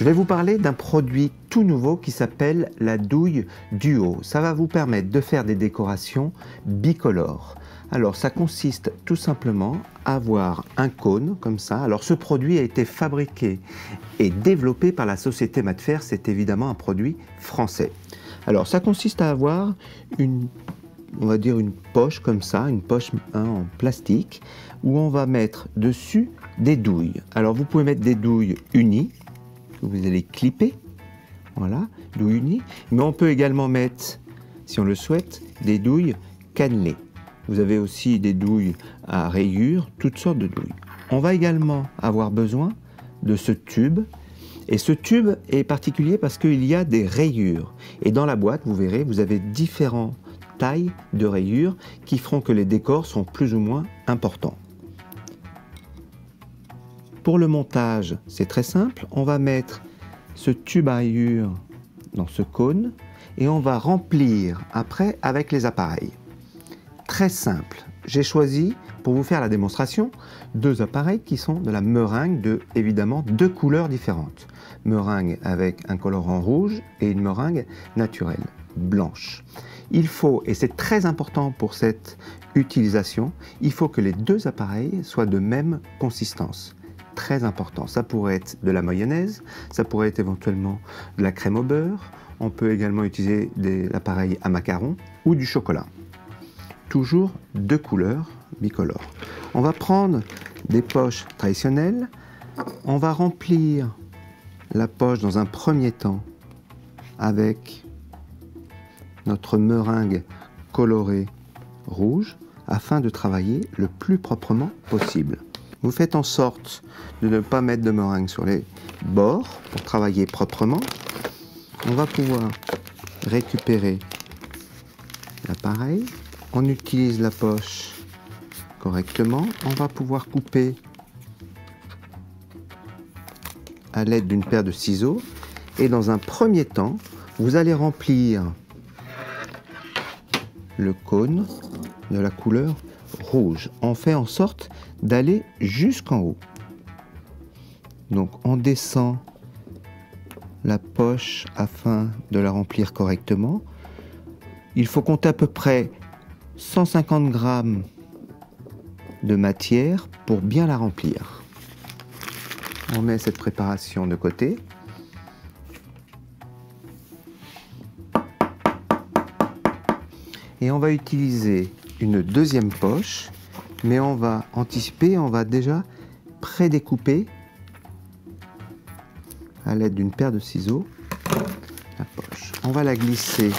Je vais vous parler d'un produit tout nouveau qui s'appelle la douille Duo. Ça va vous permettre de faire des décorations bicolores. Alors ça consiste tout simplement à avoir un cône comme ça. Alors ce produit a été fabriqué et développé par la société Matfer. C'est évidemment un produit français. Alors ça consiste à avoir on va dire une poche comme ça, une poche en plastique où on va mettre dessus des douilles. Alors vous pouvez mettre des douilles unies que vous allez clipper, voilà, douilles unies, mais on peut également mettre, si on le souhaite, des douilles cannelées. Vous avez aussi des douilles à rayures, toutes sortes de douilles. On va également avoir besoin de ce tube. Et ce tube est particulier parce qu'il y a des rayures. Et dans la boîte, vous verrez, vous avez différentes tailles de rayures qui feront que les décors sont plus ou moins importants. Pour le montage, c'est très simple. On va mettre ce tube à rayures dans ce cône et on va remplir après avec les appareils. Très simple. J'ai choisi, pour vous faire la démonstration, deux appareils qui sont de la meringue de, évidemment, deux couleurs différentes. Meringue avec un colorant rouge et une meringue naturelle, blanche. Il faut, et c'est très important pour cette utilisation, il faut que les deux appareils soient de même consistance. Très important. Ça pourrait être de la mayonnaise, ça pourrait être éventuellement de la crème au beurre. On peut également utiliser l'appareil à macarons ou du chocolat. Toujours deux couleurs bicolores. On va prendre des poches traditionnelles. On va remplir la poche dans un premier temps avec notre meringue colorée rouge afin de travailler le plus proprement possible. Vous faites en sorte de ne pas mettre de meringue sur les bords pour travailler proprement. On va pouvoir récupérer l'appareil. On utilise la poche correctement. On va pouvoir couper à l'aide d'une paire de ciseaux. Et dans un premier temps, vous allez remplir le cône de la couleur rouge. On fait en sorte d'aller jusqu'en haut. Donc on descend la poche afin de la remplir correctement. Il faut compter à peu près 150 grammes de matière pour bien la remplir. On met cette préparation de côté. Et on va utiliser une deuxième poche, mais on va anticiper, on va déjà prédécouper à l'aide d'une paire de ciseaux la poche. On va la glisser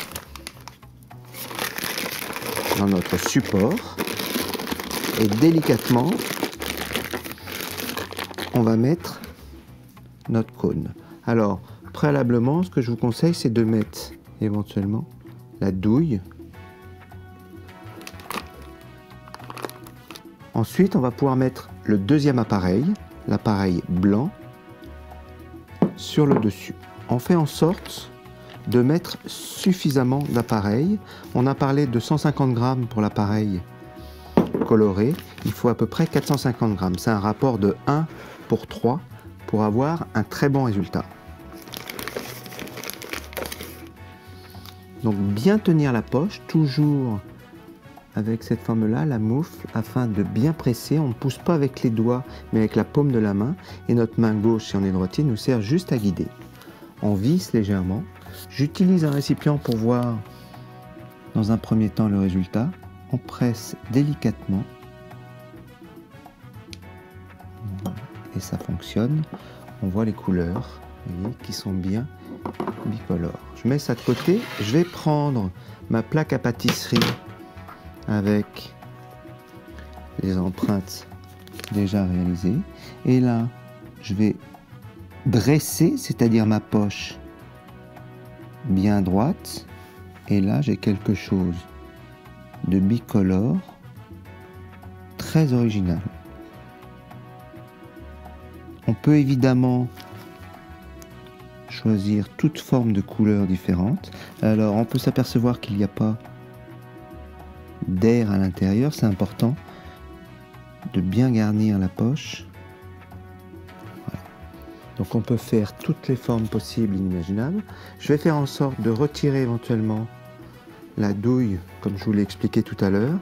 dans notre support et délicatement on va mettre notre cône. Alors préalablement, ce que je vous conseille, c'est de mettre éventuellement la douille. Ensuite, on va pouvoir mettre le deuxième appareil, l'appareil blanc, sur le dessus. On fait en sorte de mettre suffisamment d'appareils. On a parlé de 150 grammes pour l'appareil coloré. Il faut à peu près 450 grammes. C'est un rapport de 1 pour 3 pour avoir un très bon résultat. Donc bien tenir la poche, toujours avec cette forme-là, la moufle, afin de bien presser. On ne pousse pas avec les doigts, mais avec la paume de la main. Et notre main gauche, si on est droitier, nous sert juste à guider. On visse légèrement. J'utilise un récipient pour voir dans un premier temps le résultat. On presse délicatement. Et ça fonctionne. On voit les couleurs, vous voyez, qui sont bien bicolores. Je mets ça de côté. Je vais prendre ma plaque à pâtisserie avec les empreintes déjà réalisées. Et là, je vais dresser, c'est-à-dire ma poche bien droite. Et là, j'ai quelque chose de bicolore, très original. On peut évidemment choisir toute forme de couleurs différentes. Alors, on peut s'apercevoir qu'il n'y a pas d'air à l'intérieur. C'est important de bien garnir la poche. Voilà. Donc on peut faire toutes les formes possibles, inimaginables. Je vais faire en sorte de retirer éventuellement la douille, comme je vous l'ai expliqué tout à l'heure.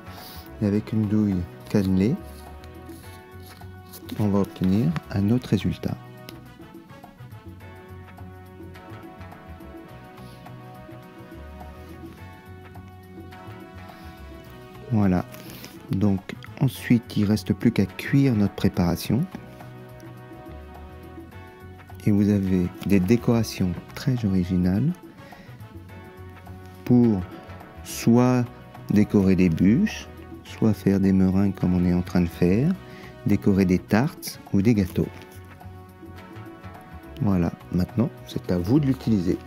Et avec une douille cannelée, on va obtenir un autre résultat. Voilà. Donc ensuite, il ne reste plus qu'à cuire notre préparation. Et vous avez des décorations très originales pour soit décorer des bûches, soit faire des meringues comme on est en train de faire, décorer des tartes ou des gâteaux. Voilà, maintenant c'est à vous de l'utiliser.